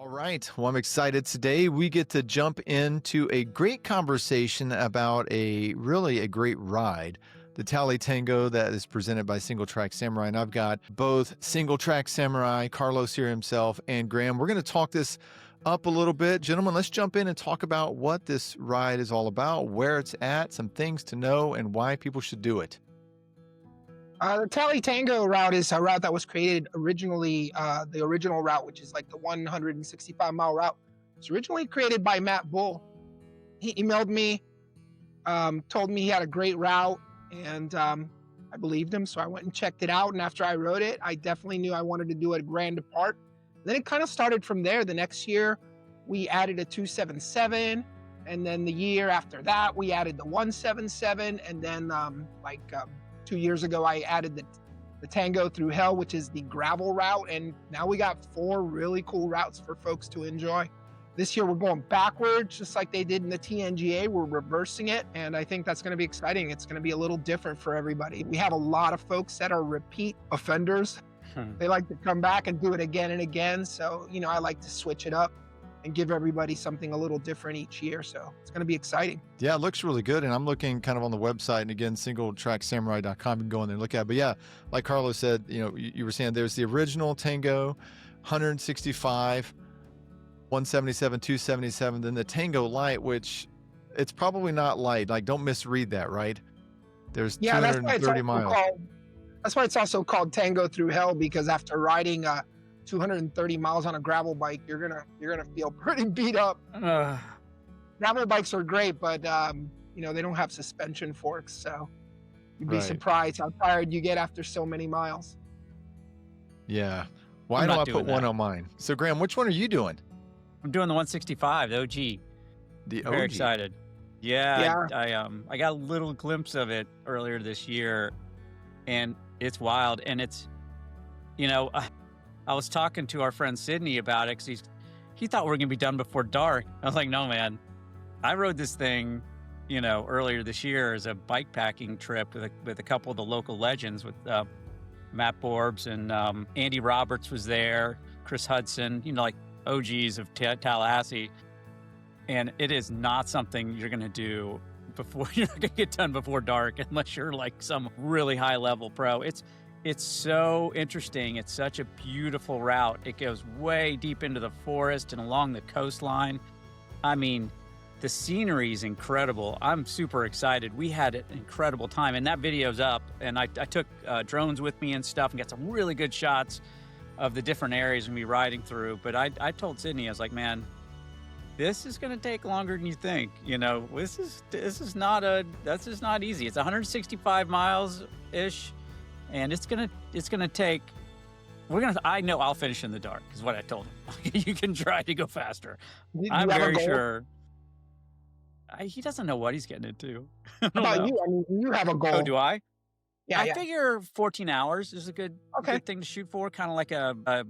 All right. Well, I'm excited. Today we get to jump into a great conversation about a great ride, the Tally Tango that is presented by Single Track Samurai. And I've got both Single Track Samurai, Carlos here himself, and Graham. We're going to talk this up a little bit. Gentlemen, let's jump in and talk about what this ride is all about, where it's at, some things to know, and why people should do it. The Tally Tango route is a route that was created originally, the original route, which is like the 165-mile route. It's originally created by Matt Bull. He emailed me, told me he had a great route, and I believed him, so I went and checked it out. And after I wrote it, I definitely knew I wanted to do a grand depart. Then it kind of started from there. The next year, we added a 277, and then the year after that, we added the 177, and then 2 years ago, I added the Tango Through Hell, which is the gravel route. And now we got 4 really cool routes for folks to enjoy. This year, we're going backwards, just like they did in the TNGA. We're reversing it. And I think that's going to be exciting. It's going to be a little different for everybody. We have a lot of folks that are repeat offenders. They like to come back and do it again and again. So, I like to switch it up and give everybody something a little different each year. So it's going to be exciting. Yeah, it looks really good. And I'm looking kind of on the website. And again, singletracksamurai.com. You can go in there and look at it. But yeah, like Carlos said, you were saying there's the original Tango, 165, 177, 277. Then the Tango Light, which it's probably not light. Like, don't misread that, right? There's 230 miles. That's why it's also called Tango Through Hell, because after riding 230 miles on a gravel bike, you're gonna feel pretty beat up. Gravel bikes are great, but they don't have suspension forks, so you'd be surprised how tired you get after so many miles. Yeah. Why don't I put one on mine? So Graham, which one are you doing? I'm doing the 165, the OG. The OG. Very excited. Yeah. I got a little glimpse of it earlier this year, and it's wild. And it's, I was talking to our friend Sydney about it because he thought we were going to be done before dark. I was like, no, man. I rode this thing, earlier this year as a bikepacking trip with a couple of the local legends with Matt Borbs and Andy Roberts was there, Chris Hudson, like OGs of Tallahassee. And it is not something you're going to do before you're going to get done before dark unless you're like some really high level pro. It's so interesting. It's such a beautiful route. It goes way deep into the forest and along the coastline. I mean, the scenery is incredible. I'm super excited. We had an incredible time, and that video's up. And I took drones with me and stuff and got some really good shots of the different areas we'll be riding through. But I told Sydney, I was like, man, this is going to take longer than you think. This is not easy. It's 165 miles ish. And it's gonna take. I know I'll finish in the dark, is what I told him. You can try to go faster. I'm very sure. He doesn't know what he's getting into. How about you? I mean, you have a goal. Oh, do I? Yeah. I figure 14 hours is a good thing to shoot for. Kind of like a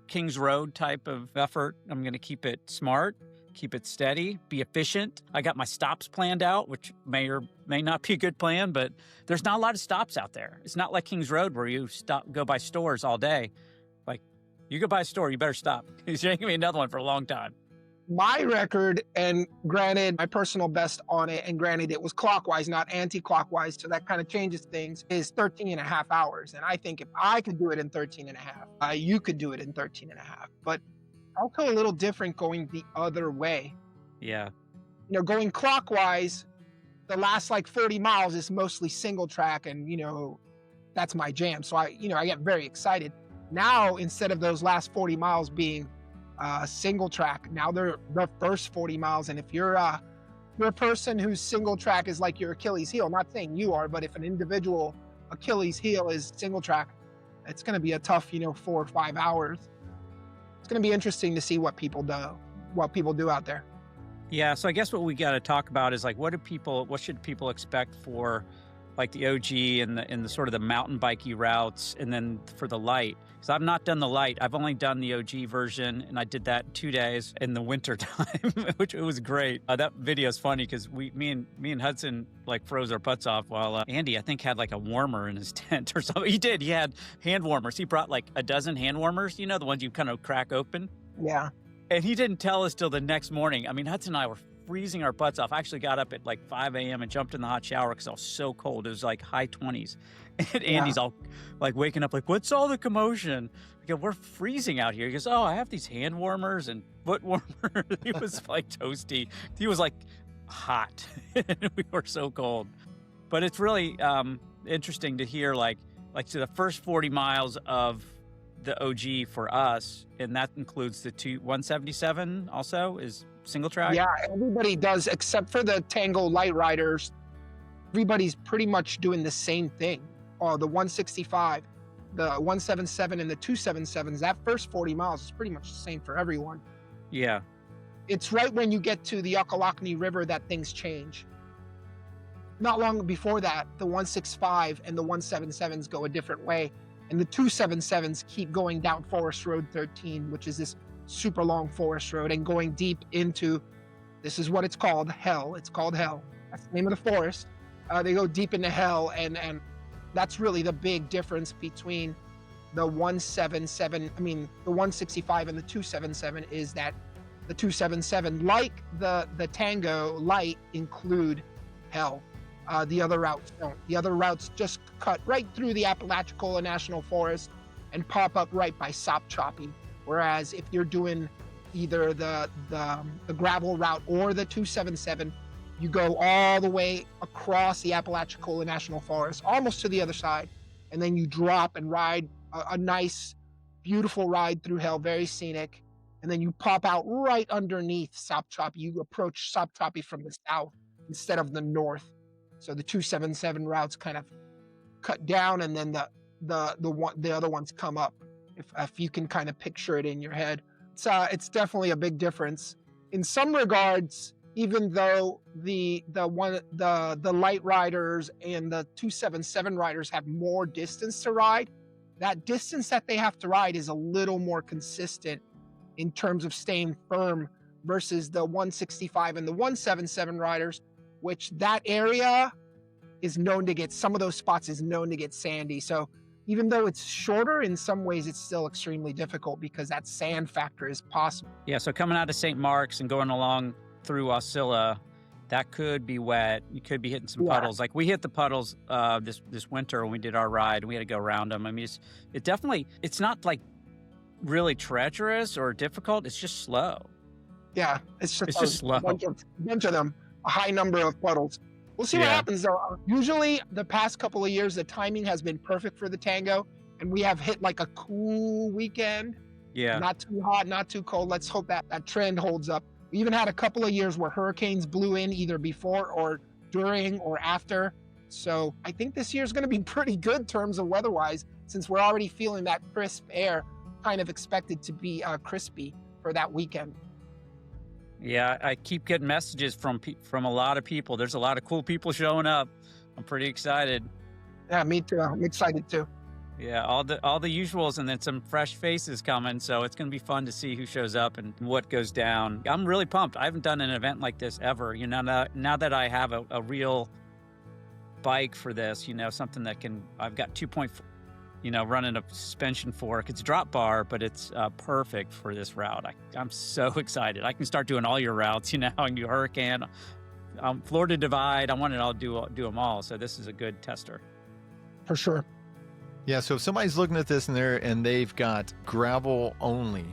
Kings Road type of effort. I'm going to keep it smart, keep it steady, be efficient. I got my stops planned out, which may or may not be a good plan, but there's not a lot of stops out there. It's not like Kings Road where you go by stores all day. Like, you go by a store, you better stop. Because there ain't going to be another one for a long time. My record, and granted, my personal best on it, and granted, it was clockwise, not anti-clockwise, so that kind of changes things, is 13 and a half hours. And I think if I could do it in 13 and a half, you could do it in 13 and a half. But also a little different going the other way. Yeah. Going clockwise, the last 40 miles is mostly single track, and that's my jam. So I get very excited. Now, instead of those last 40 miles being single track, now they're the first 40 miles. And if you're a person whose single track is like your Achilles heel, not saying you are, but if an individual Achilles heel is single track, it's going to be a tough 4 or 5 hours. It's going to be interesting to see what people do out there. Yeah, so I guess what we got to talk about is what should people expect for like the OG and the sort of the mountain bikey routes, and then for the light. Because I've not done the light. I've only done the OG version, and I did that in 2 days in the winter time, which it was great. That video is funny because me and Hudson like froze our butts off while Andy, I think, had like a warmer in his tent or something. He did. He had hand warmers. He brought like a dozen hand warmers. You know, the ones you kind of crack open. Yeah. And he didn't tell us till the next morning. I mean, Hudson and I were freezing our butts off. I actually got up at like 5 a.m. and jumped in the hot shower because I was so cold. It was like high 20s. And Andy's all like waking up like, what's all the commotion? I go, we're freezing out here. He goes, oh, I have these hand warmers and foot warmers. He was like toasty. He was like hot. We were so cold. But it's really interesting to hear like to the first 40 miles of the OG for us, and that includes the 177 also is single track. Yeah, everybody does except for the Tango light riders. Everybody's pretty much doing the same thing. The 165, the 177, and the 277s. That first 40 miles is pretty much the same for everyone. Yeah. It's right when you get to the Ocklawackney River that things change. Not long before that, the 165 and the 177s go a different way. And the 277s keep going down Forest Road 13, which is this super long forest road, and going deep into, this is what it's called, hell. It's called hell. That's the name of the forest. They go deep into hell, and that's really the big difference between the 177, the 165 and the 277 is that the 277, like the Tango Light, include hell. The other routes don't. The other routes just cut right through the Apalachicola National Forest and pop up right by Sopchoppy. Whereas if you're doing either the gravel route or the 277, you go all the way across the Apalachicola National Forest, almost to the other side, and then you drop and ride a nice, beautiful ride through hell, very scenic, and then you pop out right underneath Sopchoppy. You approach Sopchoppy from the south instead of the north. So the 277 routes kind of cut down, and then the other ones come up. If you can kind of picture it in your head, it's definitely a big difference. In some regards, even though the light riders and the 277 riders have more distance to ride, that distance that they have to ride is a little more consistent in terms of staying firm versus the 165 and the 177 riders, which that area is known to get, some of those spots is known to get sandy. So even though it's shorter, in some ways it's still extremely difficult because that sand factor is possible. Yeah, so coming out of St. Mark's and going along through Osceola, that could be wet. You could be hitting some puddles. Like we hit the puddles this winter when we did our ride, and we had to go around them. I mean, it's not like really treacherous or difficult. It's just slow. Yeah, it's just slow. A bunch of them, a high number of puddles. We'll see what happens though. Usually the past couple of years, the timing has been perfect for the Tango, and we have hit like a cool weekend. Yeah. Not too hot, not too cold. Let's hope that trend holds up. We even had a couple of years where hurricanes blew in either before or during or after. So I think this year is going to be pretty good in terms of weather-wise, since we're already feeling that crisp air, kind of expected to be crispy for that weekend. Yeah, I keep getting messages from a lot of people. There's a lot of cool people showing up. I'm pretty excited. Yeah, me too. I'm excited too. Yeah, all the usuals, and then some fresh faces coming. So it's going to be fun to see who shows up and what goes down. I'm really pumped. I haven't done an event like this ever. You know, now that I have a real bike for this, you know, something that I've got 2.4, you know, running a suspension fork. It's a drop bar, but it's perfect for this route. I'm so excited. I can start doing all your routes, you know, and do Hurricane, Florida Divide. I want it all do them all. So this is a good tester. For sure. Yeah, so if somebody's looking at this and they've got gravel only,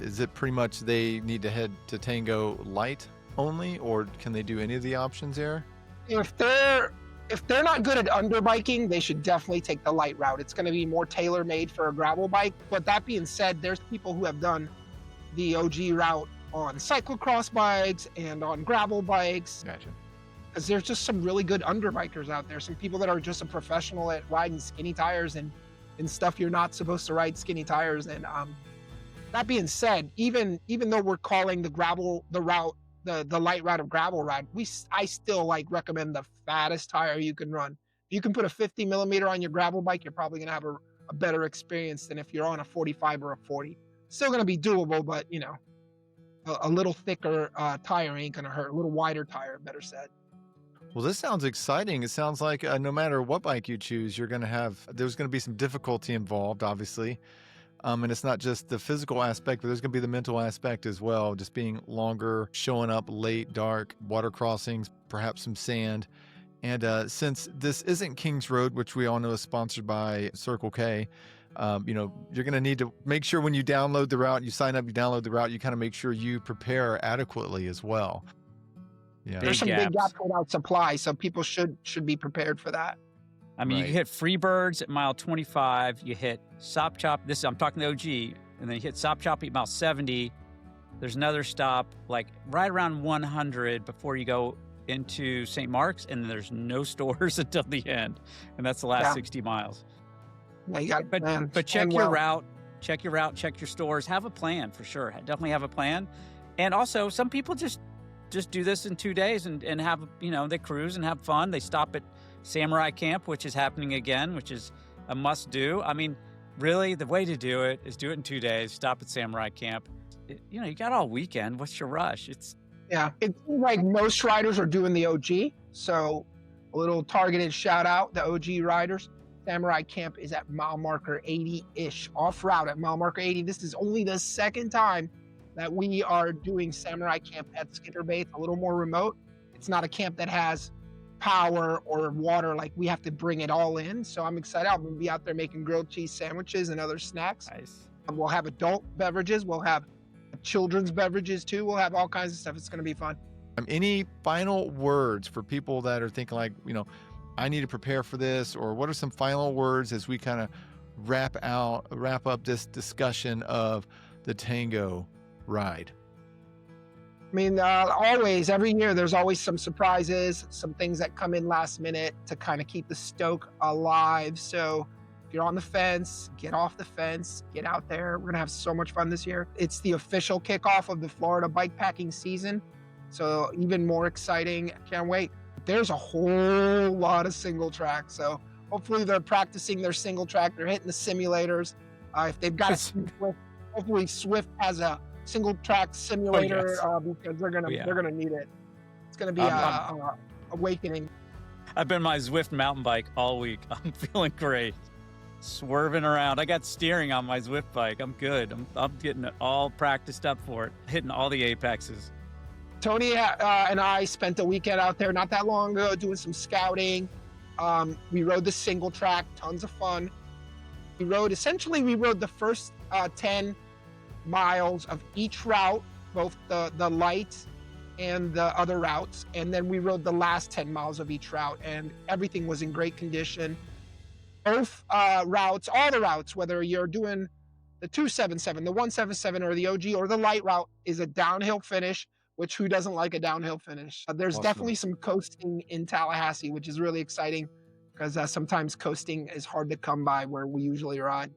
is it pretty much they need to head to Tango Light only, or can they do any of the options there? If they're not good at underbiking, they should definitely take the light route. It's going to be more tailor-made for a gravel bike. But that being said, there's people who have done the OG route on cyclocross bikes and on gravel bikes. Gotcha. Because there's just some really good underbikers out there. Some people that are just a professional at riding skinny tires and stuff you're not supposed to ride skinny tires. And that being said, even though we're calling the route the light route of gravel ride, I still recommend the fattest tire you can run. you can put a 50 millimeter on your gravel bike, you're probably going to have a better experience than if you're on a 45 or a 40. Still going to be doable, but you know, a little thicker tire ain't going to hurt. A little wider tire, better said. Well, this sounds exciting. It sounds like no matter what bike you choose, there's going to be some difficulty involved, obviously. And it's not just the physical aspect, but there's going to be the mental aspect as well. Just being longer, showing up late, dark, water crossings, perhaps some sand. And since this isn't Kings Road, which we all know is sponsored by Circle K, you know, you're going to need to make sure when you download the route, you sign up, you download the route, you kind of make sure you prepare adequately as well. Yeah. There's some big gaps. gaps without supply, so people should be prepared for that. I mean, Right. you hit Freebirds at mile 25. You hit Sop Chop. I'm talking the OG. And then you hit Sop Chop at mile 70. There's another stop like right around 100 before you go into St. Mark's. And there's no stores until the end. And that's the last Yeah. 60 miles. Yeah, you got But check your route. Check your route. Check your stores. Have a plan for sure. Definitely have a plan. And also, some people just do this in 2 days and have, you know, they cruise and have fun. They stop at Samurai Camp, which is happening again, which is a must do. I mean, really, the way to do it is do it in 2 days. Stop at Samurai Camp. You know, you got all weekend. What's your rush? It seems like most riders are doing the OG. So a little targeted shout out, the OG riders. Samurai Camp is at mile marker 80-ish, off route at mile marker 80. This is only the second time that we are doing Samurai Camp at Skidder Bay. It's a little more remote. It's not a camp that has power or water, like we have to bring it all in. So I'm excited. I'm going to be out there making grilled cheese sandwiches and other snacks. nice. We'll have adult beverages. We'll have children's beverages too. We'll have all kinds of stuff. It's going to be fun. Any final words for people that are thinking like, you know, I need to prepare for this, or what are some final words as we kind of wrap up this discussion of the Tango ride? I mean, always, every year, there's always some surprises, some things that come in last minute to kind of keep the stoke alive. So if you're on the fence, get off the fence, get out there. We're going to have so much fun this year. It's the official kickoff of the Florida bikepacking season. So even more exciting. Can't wait. There's a whole lot of single track. So hopefully they're practicing their single track. They're hitting the simulators. If they've got a Swift, hopefully Swift has a single track simulator because they're gonna need it. It's gonna be awakening. I've been my Zwift mountain bike all week. I'm feeling great. Swerving around. I got steering on my Zwift bike. I'm good. I'm getting it all practiced up for it. Hitting all the apexes. Tony and I spent a weekend out there not that long ago doing some scouting. We rode the single track, tons of fun. We rode the first 10 miles of each route, both the light and the other routes, and then we rode the last 10 miles of each route, and everything was in great condition. Both routes, all the routes, whether you're doing the 277, the 177, or the OG, or the light route, is a downhill finish, which who doesn't like a downhill finish? There's Awesome. definitely some coasting in Tallahassee, which is really exciting because sometimes coasting is hard to come by where we usually ride.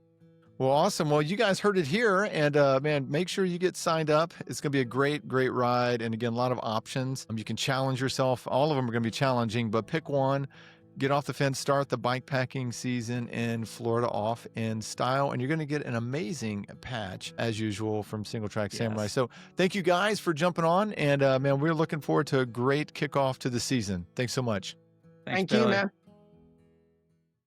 Well, awesome. Well, you guys heard it here, and man, make sure you get signed up. It's going to be a great, great ride, and again, a lot of options. You can challenge yourself. All of them are going to be challenging, but pick one. Get off the fence, start the bikepacking season in Florida off in style, and you're going to get an amazing patch, as usual, from Single Track Samurai. Yes. So thank you guys for jumping on, and man, we're looking forward to a great kickoff to the season. Thanks so much. Thanks, Thank you, Billy. man.